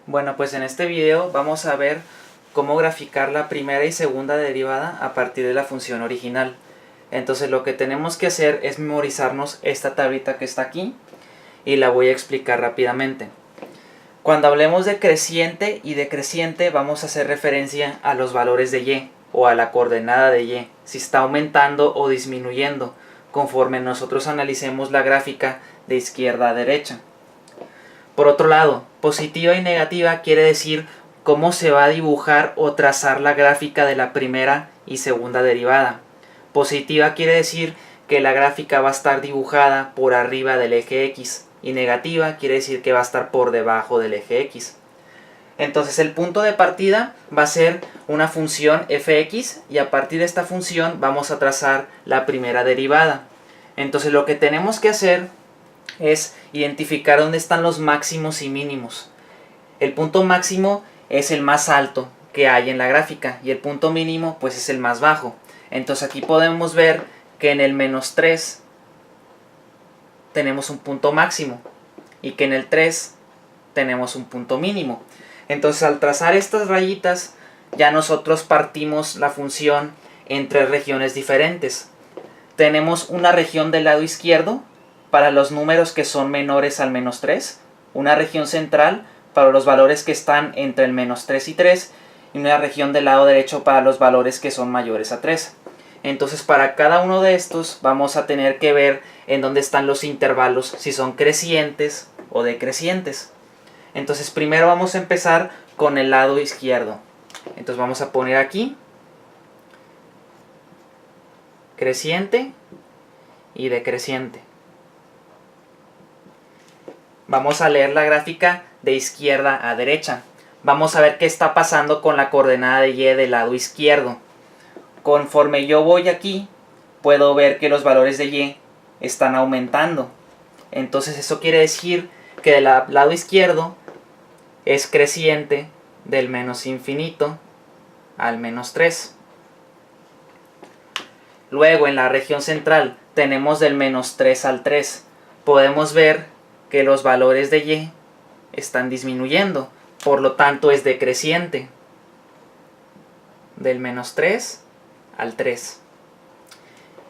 Bueno, pues en este video vamos a ver cómo graficar la primera y segunda derivada a partir de la función original. Entonces lo que tenemos que hacer es memorizarnos esta tablita que está aquí y la voy a explicar rápidamente. Cuando hablemos de creciente y decreciente vamos a hacer referencia a los valores de y o a la coordenada de y, si está aumentando o disminuyendo conforme nosotros analicemos la gráfica de izquierda a derecha. Por otro lado, positiva y negativa quiere decir cómo se va a dibujar o trazar la gráfica de la primera y segunda derivada. Positiva quiere decir que la gráfica va a estar dibujada por arriba del eje X y negativa quiere decir que va a estar por debajo del eje X. Entonces el punto de partida va a ser una función fx y a partir de esta función vamos a trazar la primera derivada. Entonces lo que tenemos que hacer es identificar dónde están los máximos y mínimos. El punto máximo es el más alto que hay en la gráfica y el punto mínimo pues es el más bajo. Entonces aquí podemos ver que en el menos 3 tenemos un punto máximo y que en el 3 tenemos un punto mínimo. Entonces al trazar estas rayitas ya nosotros partimos la función en tres regiones diferentes. Tenemos una región del lado izquierdo para los números que son menores al menos 3, una región central para los valores que están entre el menos 3 y 3 y una región del lado derecho para los valores que son mayores a 3. Entonces para cada uno de estos vamos a tener que ver en dónde están los intervalos, si son crecientes o decrecientes. Entonces primero vamos a empezar con el lado izquierdo. Entonces vamos a poner aquí creciente y decreciente. Vamos a leer la gráfica de izquierda a derecha. Vamos a ver qué está pasando con la coordenada de y del lado izquierdo. Conforme yo voy aquí, puedo ver que los valores de y están aumentando. Entonces eso quiere decir que del lado izquierdo es creciente del menos infinito al menos 3. Luego en la región central tenemos del menos 3 al 3. Podemos ver que los valores de y están disminuyendo, por lo tanto es decreciente del menos 3 al 3.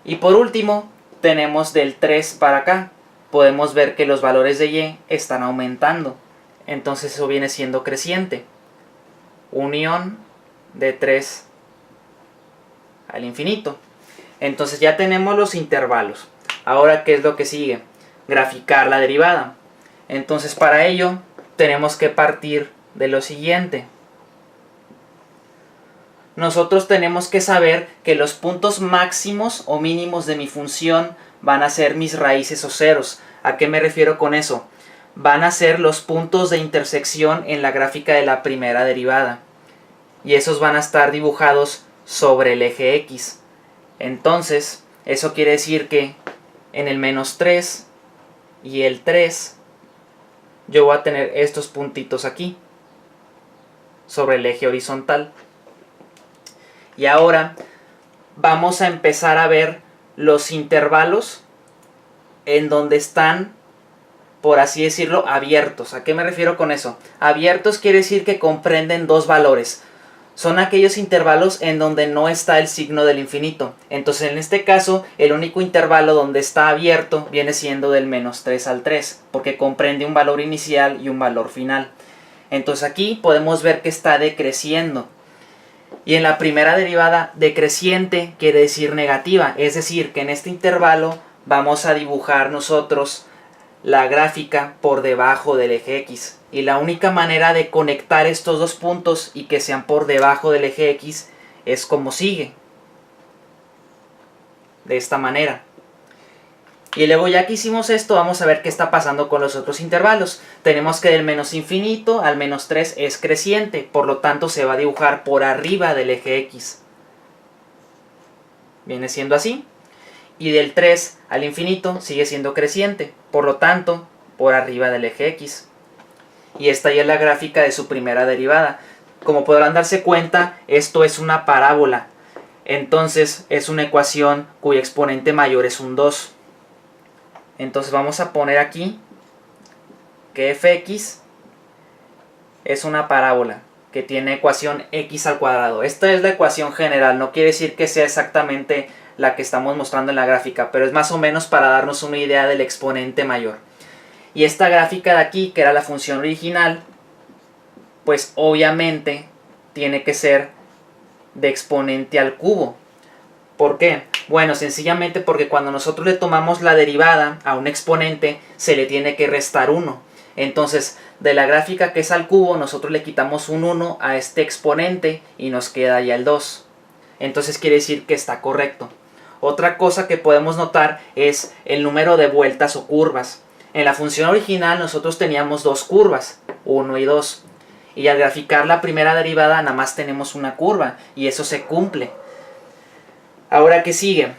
Y por último tenemos del 3 para acá. Podemos ver que los valores de y están aumentando, entonces eso viene siendo creciente. Unión de 3 al infinito. Entonces ya tenemos los intervalos. Ahora, ¿qué es lo que sigue? Graficar la derivada. Entonces para ello tenemos que partir de lo siguiente. Nosotros tenemos que saber que los puntos máximos o mínimos de mi función van a ser mis raíces o ceros. ¿A qué me refiero con eso? Van a ser los puntos de intersección en la gráfica de la primera derivada. Y esos van a estar dibujados sobre el eje X. Entonces, eso quiere decir que en el menos 3 y el 3 yo voy a tener estos puntitos aquí sobre el eje horizontal. Y ahora vamos a empezar a ver los intervalos en donde están, por así decirlo, abiertos. ¿A qué me refiero con eso? Abiertos quiere decir que comprenden dos valores. Son aquellos intervalos en donde no está el signo del infinito. Entonces en este caso el único intervalo donde está abierto viene siendo del menos 3 al 3, porque comprende un valor inicial y un valor final. Entonces aquí podemos ver que está decreciendo. Y en la primera derivada, decreciente quiere decir negativa, es decir que en este intervalo vamos a dibujar nosotros la gráfica por debajo del eje X. Y la única manera de conectar estos dos puntos y que sean por debajo del eje X es como sigue. De esta manera. Y luego ya que hicimos esto, vamos a ver qué está pasando con los otros intervalos. Tenemos que del menos infinito al menos 3 es creciente, por lo tanto se va a dibujar por arriba del eje X. Viene siendo así. Y del 3 al infinito sigue siendo creciente, por lo tanto por arriba del eje X. Y esta ya es la gráfica de su primera derivada. Como podrán darse cuenta, esto es una parábola. Entonces es una ecuación cuyo exponente mayor es un 2. Entonces vamos a poner aquí que fx es una parábola que tiene ecuación x al cuadrado. Esta es la ecuación general, no quiere decir que sea exactamente la que estamos mostrando en la gráfica, pero es más o menos para darnos una idea del exponente mayor. Y esta gráfica de aquí, que era la función original, pues obviamente tiene que ser de exponente al cubo. ¿Por qué? Bueno, sencillamente porque cuando nosotros le tomamos la derivada a un exponente, se le tiene que restar 1. Entonces, de la gráfica que es al cubo, nosotros le quitamos un 1 a este exponente y nos queda ya el 2. Entonces quiere decir que está correcto. Otra cosa que podemos notar es el número de vueltas o curvas. En la función original nosotros teníamos dos curvas, 1 y 2. Y al graficar la primera derivada nada más tenemos una curva y eso se cumple. Ahora, ¿qué sigue?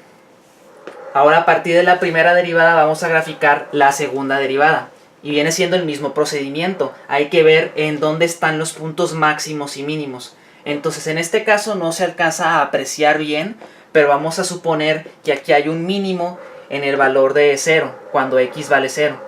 Ahora, a partir de la primera derivada vamos a graficar la segunda derivada. Y viene siendo el mismo procedimiento. Hay que ver en dónde están los puntos máximos y mínimos. Entonces, en este caso no se alcanza a apreciar bien, pero vamos a suponer que aquí hay un mínimo en el valor de 0, cuando x vale 0.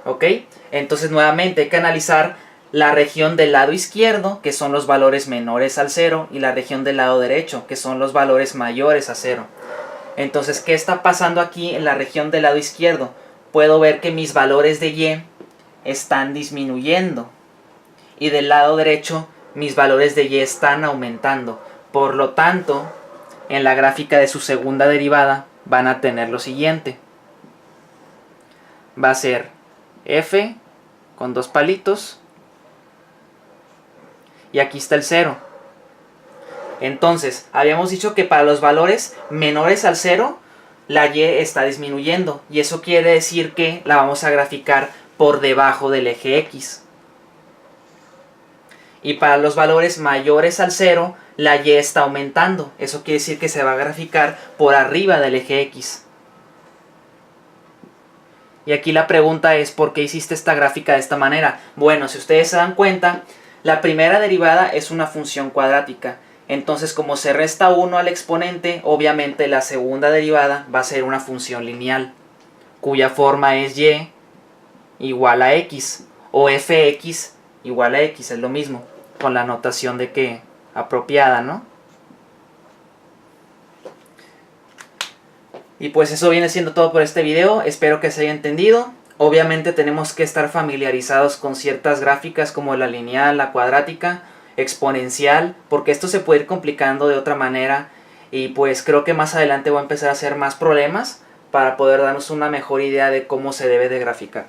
¿Ok? Entonces, nuevamente hay que analizar la región del lado izquierdo, que son los valores menores al 0, y la región del lado derecho, que son los valores mayores a 0. Entonces, ¿qué está pasando aquí en la región del lado izquierdo? Puedo ver que mis valores de y están disminuyendo. Y del lado derecho, mis valores de y están aumentando. Por lo tanto, en la gráfica de su segunda derivada, van a tener lo siguiente. Va a ser f con dos palitos. Y aquí está el 0. Entonces, habíamos dicho que para los valores menores al 0, la y está disminuyendo. Y eso quiere decir que la vamos a graficar por debajo del eje x. Y para los valores mayores al 0, la y está aumentando. Eso quiere decir que se va a graficar por arriba del eje x. Y aquí la pregunta es, ¿por qué hiciste esta gráfica de esta manera? Bueno, si ustedes se dan cuenta, la primera derivada es una función cuadrática. Entonces, como se resta 1 al exponente, obviamente la segunda derivada va a ser una función lineal, cuya forma es y igual a x, o fx igual a x, es lo mismo, con la notación de que apropiada, ¿no? Y pues eso viene siendo todo por este video, espero que se haya entendido. Obviamente tenemos que estar familiarizados con ciertas gráficas como la lineal, la cuadrática, exponencial, porque esto se puede ir complicando de otra manera y pues creo que más adelante voy a empezar a hacer más problemas para poder darnos una mejor idea de cómo se debe de graficar.